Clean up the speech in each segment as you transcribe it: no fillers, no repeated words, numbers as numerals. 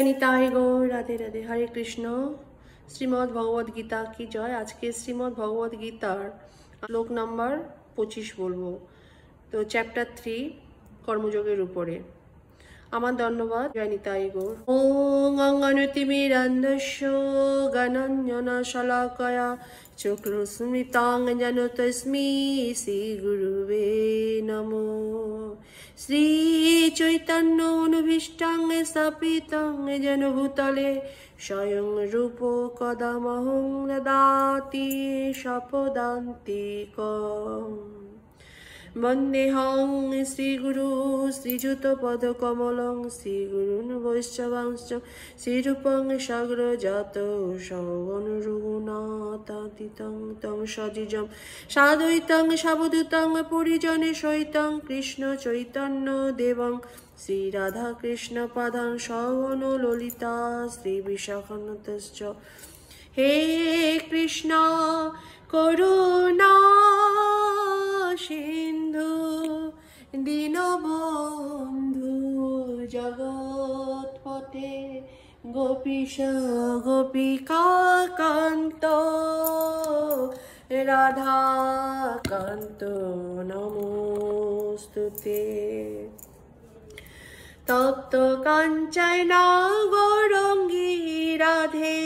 নিতাই গৌর রাধে রাধে। হরে কৃষ্ণ। শ্রীমদ্ ভগবদ গীতা কি জয়। আজকে শ্রীমদ্ ভগবদ গীতার শ্লোক নাম্বার 25 বলবো। তো চ্যাপ্টার 3 কর্মযোগের উপরে। আমার ধন্যবাদ। জয় নিতাই গৌর। ওং অঙ্গনতিমিরান্ধস্য গণঞ্জনা শলাকয়া চক্রস্মৃতাং যেন তস্মি শ্রী গুরুবে নমো। শ্রী চৈতন্য অনুভীষ্টাং স্থাপিতং যেন ভূতলে স্বয়ং রূপ কদমহং দদাতি স্বপদান্তিকম। বন্দেহং শ্রীগুরু শ্রীযুতপদকমলং শ্রীগুরুन् বৈষ্ণবাংশ্চ শ্রীরূপং সাগ্রজাত সগণরঘুনাথাতীতং তং সজিজং সাদ্বৈতং সাবধূতং পরিজনে সহিতং কৃষ্ণ চৈতন্য দেবং শ্রীরাধাকৃষ্ণ পাদাং সগণ ললিতা শ্রীবিশাখান্বিতশ্চ। হে কৃষ্ণ করুণা সিন্ধু দীনবন্ধু জগৎপতে গোপীশ গোপিকা কান্ত রাধাকান্ত নমোস্তুতে। তপ্ত কাঞ্চন গৌরাঙ্গী রাধে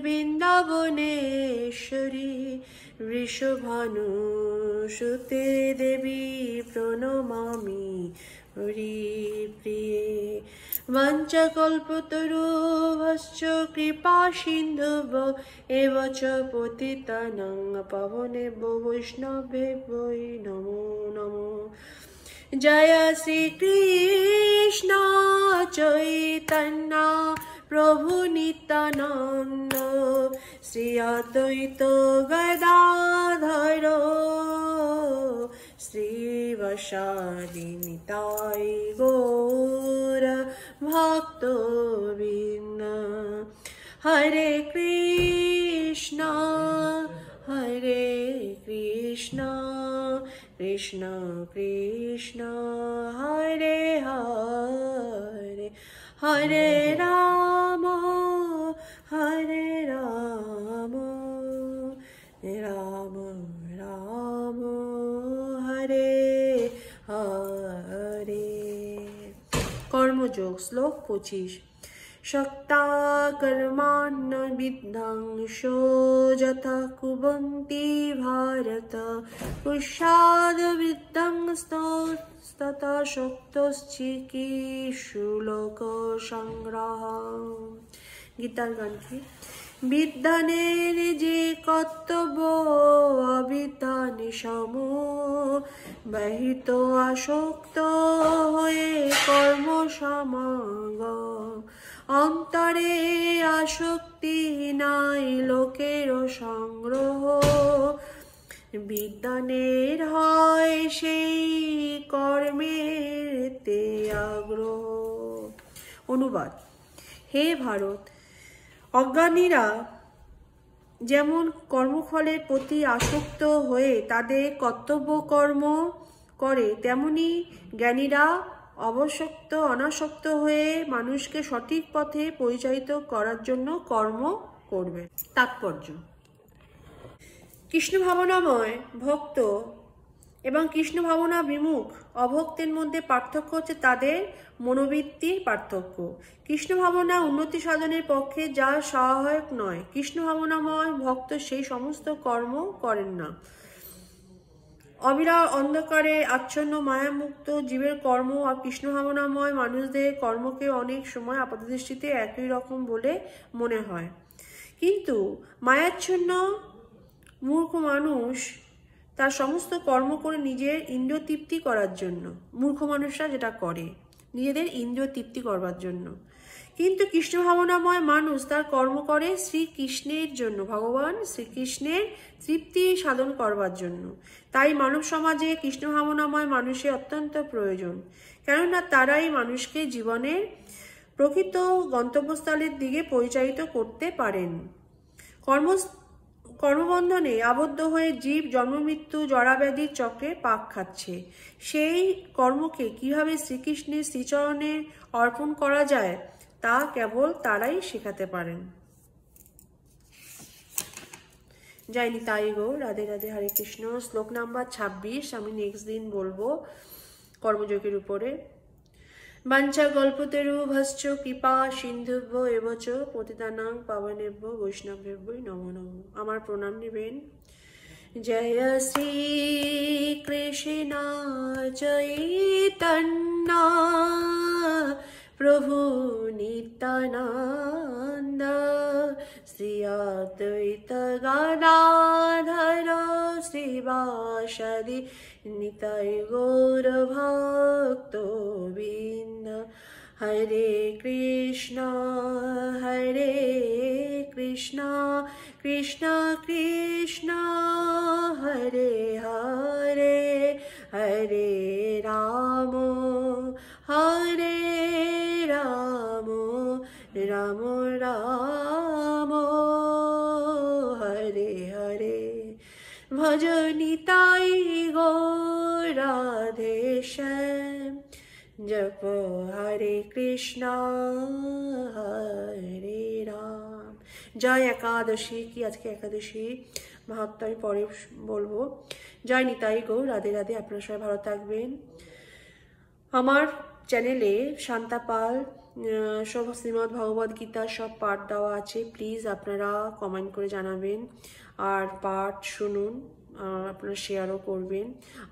বৃন্দাবনেশ্বরী বৃষভানুসুতে দেবী প্রণমামি হরিপ্রিয়ে। বাঞ্ছাকল্পতরুভ্যশ্চ কৃপা সিন্ধুভ্য এব চ পতিতানাং পাবনেভ্যো বৈষ্ণবেভ্যো নমো নমো। জয় শ্রী কৃষ্ণ চৈতন্য প্রভু নিত্যানন্দ শ্রী অদ্বৈত গদাধর শ্রীবাসাদি নিতাই গৌর ভক্তবৃন্দ। হরে কৃষ্ণ কৃষ্ণ কৃষ্ণ হরে হরে হরে রাম রাম রাম হরে হরে। কর্মযোগ শ্লোক 25। শক্তা কর্মাণ্য বিদ্যাংশো যথা কুবন্তি ভারত পুষাদ বিদ্যাংস্ততা শক্তশ্চিকিষু লোক সংগ্রহ। গীতার গান কি? বিদ্যানের যে কর্তব্য অবিদ্যান সম বাহিত আসক্ত হয়ে কর্ম সমাগম। অন্তরে আসক্তি নাই লোকের সংগ্রহ বিদ্যানের হয় সেই কর্মেতে আগ্রহ। অনুবাদ। হে ভারত, অজ্ঞানীরা যেমন কর্মফলের প্রতি আসক্ত হয়ে তাদের কর্তব্য কর্ম করে, তেমনি জ্ঞানীরা অনাসক্ত হয়ে মানুষকে সঠিক পথে পরিচালিত করার জন্য কর্ম করবে। তাৎপর্য। কৃষ্ণ ভাবনাময় ভক্ত এবং কৃষ্ণ ভাবনা বিমুখ অভক্তের মধ্যে পার্থক্য হচ্ছে তাদের মনোবৃত্তির পার্থক্য। কৃষ্ণ ভাবনা উন্নতি সাধনের পক্ষে যা সহায়ক নয়। কৃষ্ণ ভাবনাময় ভক্ত সেই সমস্ত কর্ম করেন না। অবিরাম অন্ধকারে আচ্ছন্ন মায়ামুক্ত জীবের কর্ম আর কৃষ্ণ ভাবনাময় মানুষদের কর্মকে অনেক সময় আপাতদৃষ্টিতে একই রকম বলে মনে হয়, কিন্তু মায়াচ্ছন্ন মূর্খ মানুষ তার সমস্ত কর্ম করে নিজের ইন্দ্রিয় তৃপ্তি করার জন্য। মূর্খ মানুষরা যেটা করে নিজেদের ইন্দ্রিয় তৃপ্তি করবার জন্য, কিন্তু কৃষ্ণ ভাবনাময় মানুষ তার কর্ম করে শ্রীকৃষ্ণের জন্য, ভগবান শ্রীকৃষ্ণের তৃপ্তি সাধন করবার জন্য। তাই মানব সমাজে কৃষ্ণ ভাবনাময় মানুষের অত্যন্ত প্রয়োজন, কেননা তারাই মানুষকে জীবনের প্রকৃত গন্তব্যস্থলের দিকে পরিচালিত করতে পারেন। কর্মবন্ধনে আবদ্ধ হয়ে জীব জন্মমৃত্যু জরাব্যাধির চক্রে পাক খাচ্ছে। সেই কর্মকে কিভাবে শ্রীকৃষ্ণের শ্রীচরণে অর্পণ করা যায় তা কেবল তারাই শেখাতে পারেন। জয় নিতাই গৌর, রাধে রাধে, হরে কৃষ্ণ। শ্লোক নাম্বার 26 আমি নেক্সট দিন বলবো কর্মযোগের উপরে। বাঞ্ছা কল্পতরুভশ্চ কৃপা সিন্ধুভ্য এবচ পতিতানাং পাবনেভ্য বৈষ্ণবেভ্যৈ নমো নমঃ। আমার প্রণাম নেবেন। জয় শ্রী কৃষ্ণ চৈতন্য প্রভু নিত্যানন্দ শ্রী অদ্বৈত গদাধর শ্রীবাসাদি নিতাই গৌর ভক্তবৃন্দ। হরে কৃষ্ণ কৃষ্ণ কৃষ্ণ হরে হরে, হরে রাম রাম রাম হরে হরে। ভজ নিতাই গৌর রাধে শ্যাম, জপ হরে কৃষ্ণ হরে রাম। জয় একাদশী, কি আজকে একাদশী মাহাত্ম্য আমি পরে বলবো। জয় নিতাই গৌর, রাধে রাধে। আপনারা সবাই ভালো থাকবেন। আমার চ্যানেলে শান্তা পাল সব শ্রীমদ্ ভগবদ গীতার সব পাঠ দেওয়া আছে, প্লিজ আপনারা কমেন্ট করে জানাবেন আর পাঠ শুনুন, আপনারা শেয়ারও করবেন।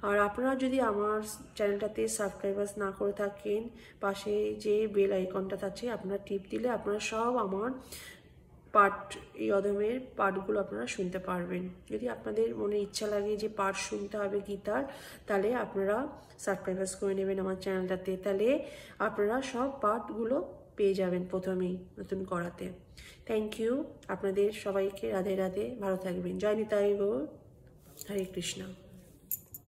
আর আপনারা যদি আমার চ্যানেলটাতে সাবস্ক্রাইবার্স না করে থাকেন, পাশে যে বেল আইকনটা আছে আপনারা টিপ দিলে আপনারা সব আমার পাঠ, এই অধমের পাঠগুলো আপনারা শুনতে পারবেন। যদি আপনাদের মনে ইচ্ছা লাগে যে পাঠ শুনতে হবে গীতার, তাহলে আপনারা সাবস্ক্রাইবার্স করে নেবেন আমার চ্যানেলটাতে, তাহলে আপনারা সব পাঠগুলো পেয়ে যাবেন প্রথমেই নতুন করাতে। থ্যাংক ইউ আপনাদের সবাইকে, রাধে রাধে, ভালো থাকবেন। জয় নিতাই গৌর, হরে কৃষ্ণ।